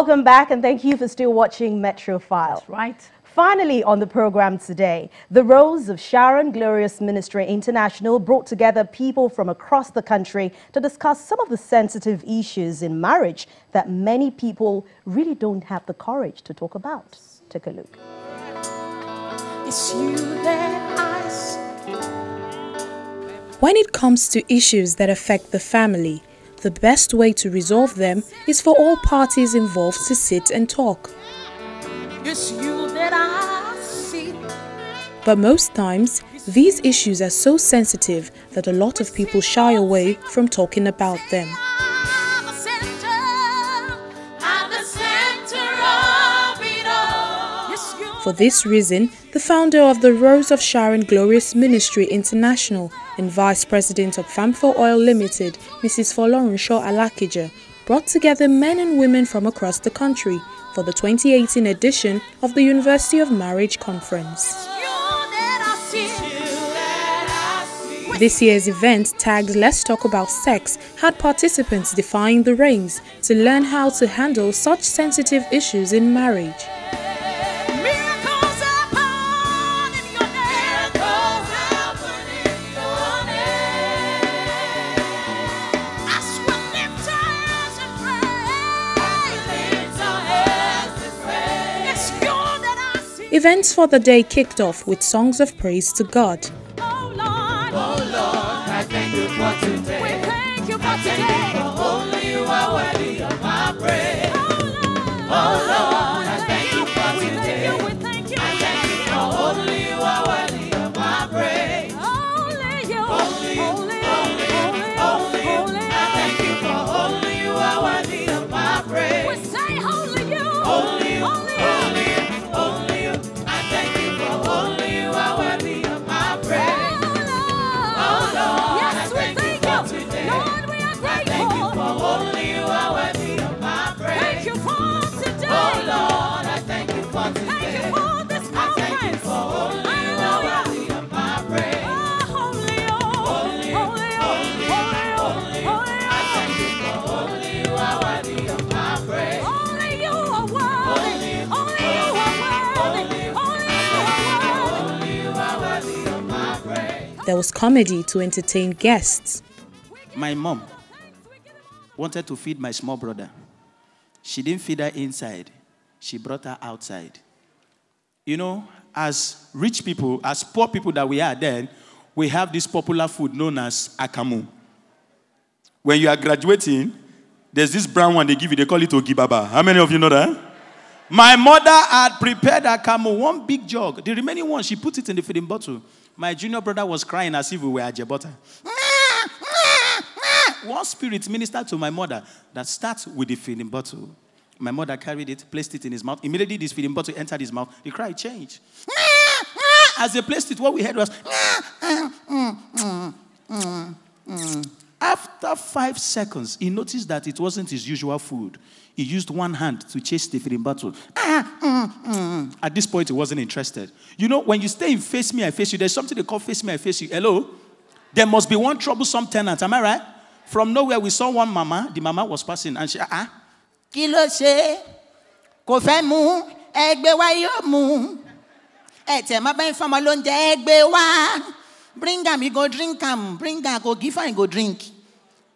Welcome back and thank you for still watching Metrofile. That's right. Finally on the program today, the Rose of Sharon Glorious Ministry International brought together people from across the country to discuss some of the sensitive issues in marriage that many people really don't have the courage to talk about. Take a look. It's you that I see. When it comes to issues that affect the family, the best way to resolve them is for all parties involved to sit and talk. It's you that I see. But most times, these issues are so sensitive that a lot of people shy away from talking about them. I'm the center of it all. Yes, you. For this reason, the founder of the Rose of Sharon Glorious Ministry International and Vice President of Famfor Oil Limited, Mrs. Folorunsho Alakija, brought together men and women from across the country for the 2018 edition of the University of Marriage Conference. This year's event, tagged Let's Talk About Sex, had participants defying the reins to learn how to handle such sensitive issues in marriage. Events for the day kicked off with songs of praise to God. Oh Lord, I thank you for today. We thank you for today. Only you are worthy of my praise. Oh Lord, I thank you for today. We thank you. I thank you for only you are worthy of my praise. Only you, only. I thank you for only you are worthy of my praise. We say only you, only you. There was comedy to entertain guests. My mom wanted to feed my small brother. She didn't feed her inside. She brought her outside. You know, as rich people, as poor people that we are then, we have this popular food known as akamu. When you are graduating, there's this brown one they give you, they call it ogibaba. How many of you know that? My mother had prepared akamu, one big jug. The remaining one, she put it in the feeding bottle. My junior brother was crying as if we were a jebota. One spirit ministered to my mother that starts with the feeding bottle. My mother carried it, placed it in his mouth. Immediately this feeding bottle entered his mouth. The cry changed. As they placed it, what we heard was... After 5 seconds, he noticed that it wasn't his usual food. He used one hand to chase the feeding bottle. At this point, he wasn't interested. You know, when you stay in face me, I face you, there's something they call face me, I face you. Hello? There must be one troublesome tenant. Am I right? From nowhere, we saw one mama. The mama was passing, and she, Kilo se, ko fe mu, egbe wa yo mu. Ete ma ben fama lonje egbe wa. Bring am, you go drink am. Bring am, go give am, go drink.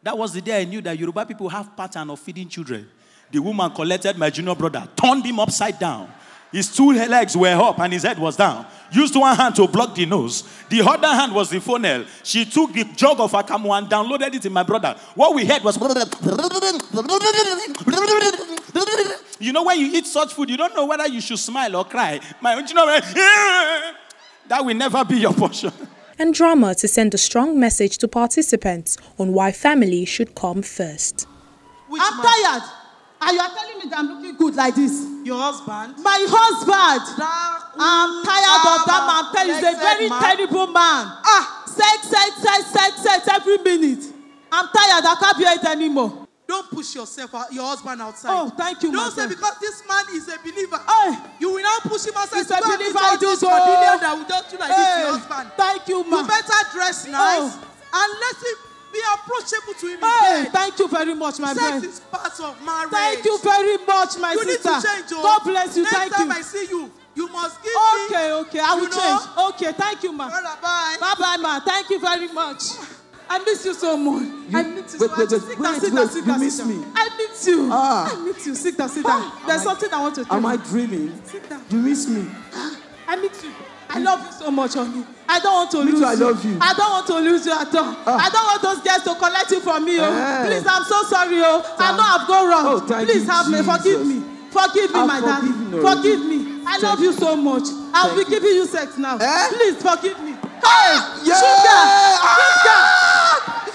That was the day I knew that Yoruba people have pattern of feeding children. The woman collected my junior brother, turned him upside down. His 2 legs were up and his head was down. Used one hand to block the nose. The other hand was the funnel. She took the jug of akamu and downloaded it in my brother. What we heard was... You know, when you eat such food, you don't know whether you should smile or cry. My junior brother... That will never be your portion. And drama to send a strong message to participants on why family should come first. I'm tired. And you are telling me that I'm looking good like this. Your husband? My husband. I'm tired of that man. He's a very terrible man. Sex every minute. I'm tired. I can't bear it anymore. Don't push yourself, your husband outside. Oh, thank you, Don't say because this man is a believer. Hey. You will not push him outside. He's a believer. I do so. That will just do like this to your husband. Thank you, man. You better dress nice and let him Be approachable to him. Hey, thank you very much, my Sex friend. is part of marriage. Thank you very much, my You need sister. to change, oh. God bless you. Next Thank time you. I see you, you must give Okay, me. okay. I will you know? change. Okay, thank you, ma. Brother, bye. Bye-bye, ma. Thank you very much. I miss you so much. I miss you so much. Sit down. You miss me. I miss you. Ah. I miss you. Sit down, sit down. There's something I want to tell Am you. I dreaming? Sit down. You miss me. I miss you. I love you so much, honey. I don't want to Me lose too, I you. love you. I don't want to lose you at all. I don't want those girls to collect you from me. Oh. Please, I'm so sorry. Oh. I know I've gone wrong. Oh, thank Please you, have me. Forgive me. Forgive me, I've my darling. forgiven already. Forgive me. I love you so much. I'll be giving you sex now. Please forgive me. Hey, Yeah. sugar.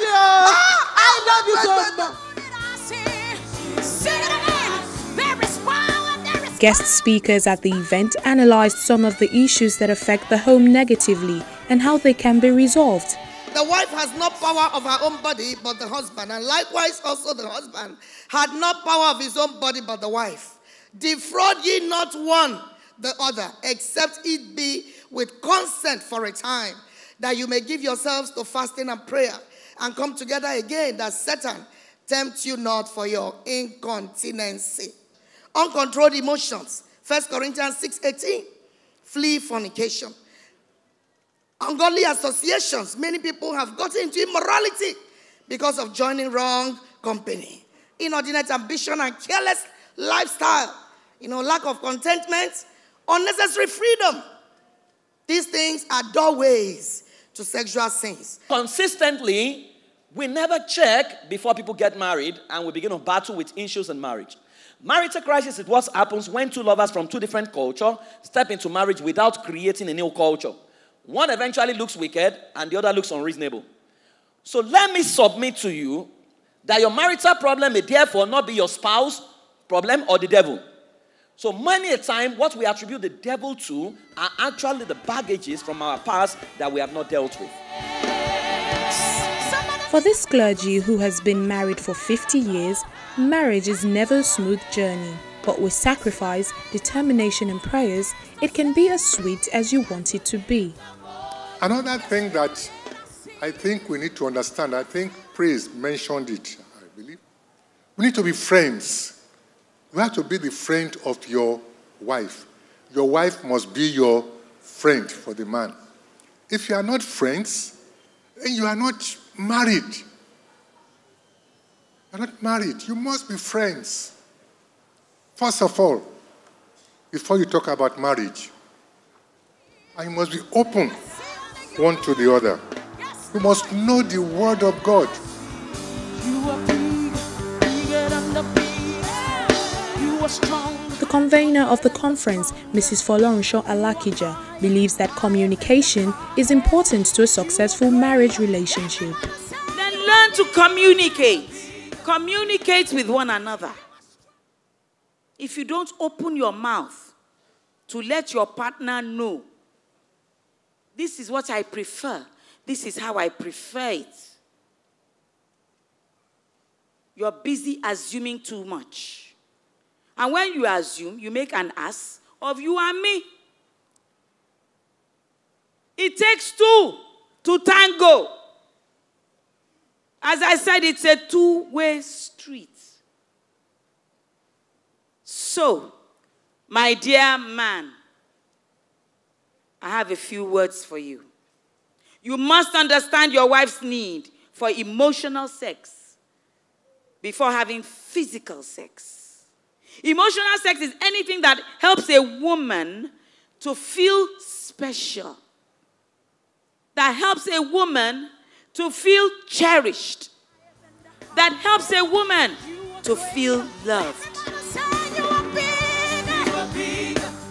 Yeah. I love you so much. Guest speakers at the event analyzed some of the issues that affect the home negatively and how they can be resolved. The wife has no power of her own body but the husband, and likewise also the husband had no power of his own body but the wife. Defraud ye not one the other, except it be with consent for a time, that you may give yourselves to fasting and prayer, and come together again, that Satan tempt you not for your incontinency. Uncontrolled emotions, 1 Corinthians 6:18. Flee fornication. Ungodly associations. Many people have gotten into immorality because of joining wrong company. Inordinate ambition and careless lifestyle. Lack of contentment, unnecessary freedom. These things are doorways to sexual sins. Consistently, we never check before people get married, and we begin to battle with issues in marriage. Marital crisis is what happens when two lovers from two different cultures step into marriage without creating a new culture. One eventually looks wicked and the other looks unreasonable. So let me submit to you that your marital problem may therefore not be your spouse problem or the devil. So many a time, what we attribute the devil to are actually the baggages from our past that we have not dealt with. For this clergy who has been married for 50 years, marriage is never a smooth journey. But with sacrifice, determination and prayers, it can be as sweet as you want it to be. Another thing that I think we need to understand, I think Praise mentioned it, I believe. We need to be friends. You have to be the friend of your wife. Your wife must be your friend for the man. If you are not friends, then you are not married. You are not married. You must be friends. First of all, before you talk about marriage, you must be open one to the other. You must know the word of God. The convener of the conference, Mrs. Folorunsho Alakija, believes that communication is important to a successful marriage relationship. Then learn to communicate. Communicate with one another. If you don't open your mouth to let your partner know, this is what I prefer, this is how I prefer it, you're busy assuming too much. And when you assume, you make an ass of you and me. It takes two to tango. As I said, it's a two-way street. So, my dear man, I have a few words for you. You must understand your wife's need for emotional sex before having physical sex. Emotional sex is anything that helps a woman to feel special, that helps a woman to feel cherished, that helps a woman to feel loved.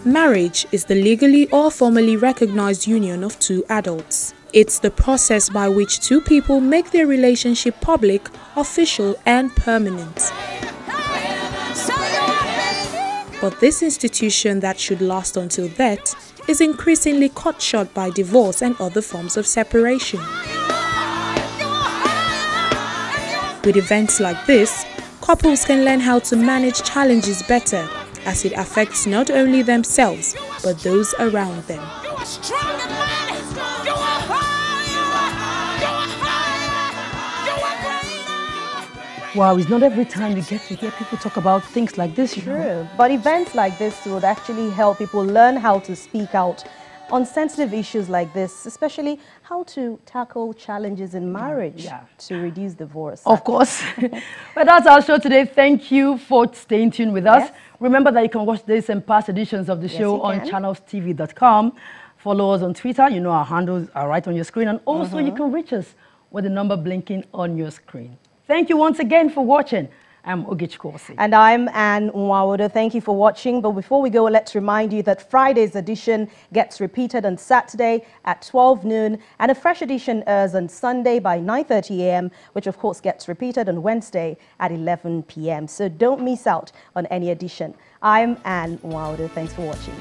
Marriage is the legally or formally recognized union of two adults. It's the process by which two people make their relationship public, official, and permanent. But this institution that should last until death is increasingly cut short by divorce and other forms of separation. With events like this, couples can learn how to manage challenges better, as it affects not only themselves, but those around them. You are Wow, it's not every time you get to hear people talk about things like this. True, but events like this would actually help people learn how to speak out on sensitive issues like this, especially how to tackle challenges in marriage to reduce divorce. Of course. But that's our show today. Thank you for staying tuned with us. Yes. Remember that you can watch this and past editions of the show on channelstv.com. Follow us on Twitter. You know our handles are right on your screen. And also you can reach us with the number blinking on your screen. Thank you once again for watching. I'm Ogechi. And I'm Anne Nwawodo. Thank you for watching. But before we go, let's remind you that Friday's edition gets repeated on Saturday at 12 noon, and a fresh edition airs on Sunday by 9:30 a.m., which of course gets repeated on Wednesday at 11 p.m. So don't miss out on any edition. I'm Anne Nwawodo. Thanks for watching.